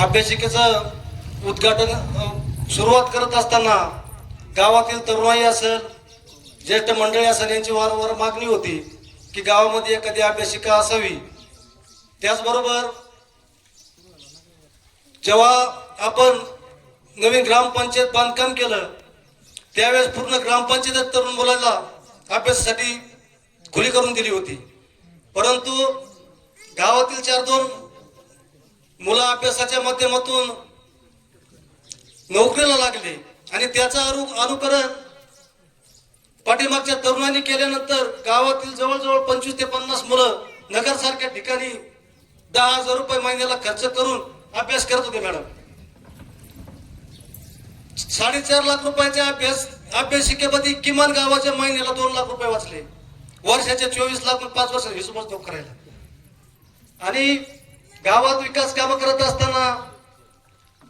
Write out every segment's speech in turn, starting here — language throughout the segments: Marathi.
अभ्यासिकेचं उद्घाटन सुरुवात करत असताना गावातील तरुणाई असेल, ज्येष्ठ मंडळी असेल, यांची वारंवार मागणी होती की गावामध्ये एखादी अभ्यासिका असावी. त्याचबरोबर जेव्हा आपण नवीन ग्रामपंचायत बांधकाम केलं त्यावेळेस पूर्ण ग्रामपंचायत तरुण मुलांना अभ्यासासाठी खुली करून दिली होती. परंतु गावातील 4-2 मुलं अभ्यासाच्या माध्यमातून नोकरीला लागले आणि त्याचा अनुकरण पाठीमागच्या तरुणांनी केल्यानंतर गावातील जवळजवळ 25 ते 50 मुलं नगरसारख्या ठिकाणी 10,000 रुपये महिन्याला खर्च करून अभ्यास करत होते. मॅडम, 4.5 लाख रुपयाच्या अभ्यासिकेमध्ये किमान गावाच्या महिन्याला 2 लाख रुपये वाचले. वर्षाचे 24 लाख 5 वर्ष हिशोबच तो करायला. आणि गावात विकास कामं करत असताना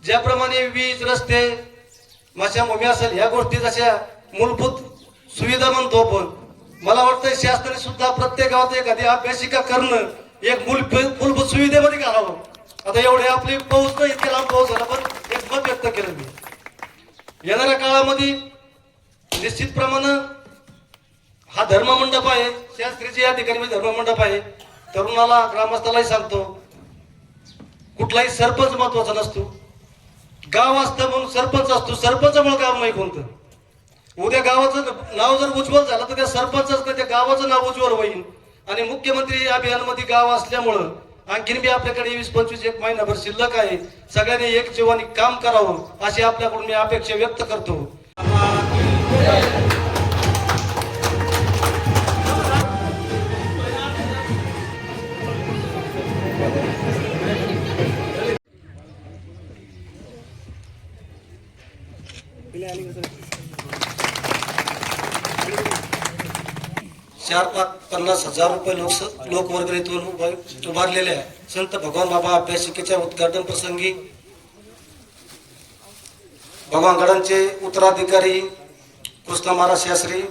ज्याप्रमाणे वीज, रस्ते, मशाभूमी असेल, ह्या गोष्टी जशा मूलभूत सुविधा म्हणतो आपण, मला वाटतं शासनाने सुद्धा प्रत्येक गावात एखादी अभ्यासिका करणं एक मूलभूत सुविधेमध्ये घालावं. आता एवढे आपली पाऊस नाही, इतके लांब पाऊस झाला, पण एक मत व्यक्त केलं मी. येणाऱ्या काळामध्ये निश्चितप्रमाणे हा धर्ममंडप आहे, शास्त्रीचे या ठिकाणी धर्ममंडप आहे. तरुणाला, ग्रामस्थालाही सांगतो, कुठलाही सरपंच महत्वाचा नसतो. गाव असतं म्हणून सरपंच असतो, सरपंचामुळे गाव नाही कोणतं. उद्या गावाचं नाव जर उज्ज्वल झालं तर त्या सरपंचच त्या गावाचं नाव उज्ज्वल होईल. आणि मुख्यमंत्री अभियानमध्ये गाव असल्यामुळं आणखीन बी आपल्याकडे 20-25 एक महिनाभर शिल्लक आहे. सगळ्यांनी एक जीवाने काम करावं अशी आपल्याकडून मी अपेक्षा व्यक्त करतो. ₹4,50,000 लोकवर्गणीतून उभारलेल्या संत भगवान बाबा अभ्यासिकेच्या उद्घाटन प्रसंगी भगवानगडांचे उत्तराधिकारी कृष्ण महाराज शास्त्री,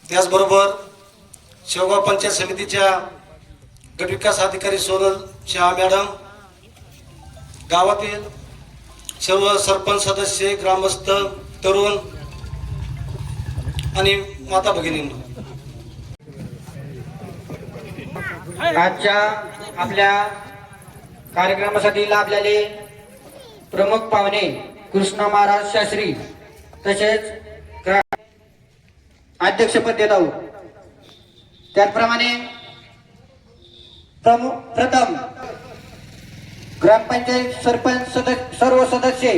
त्याचबरोबर शेवगाव पंचायत समितीच्या गटविकास अधिकारी सोनल शहा मॅडम, गावातील सर्व सरपंच सदस्य, ग्रामस्थ, तरुण आणि माता भगिनींनो, आजच्या आपल्या कार्यक्रमासाठी लाभलेले प्रमुख पाहुणे कृष्ण महाराज शास्त्री, तसेच अध्यक्षपद देत आहोत. त्याचप्रमाणे प्रथम ग्रामपंचायत सरपंच सर्व सदस्य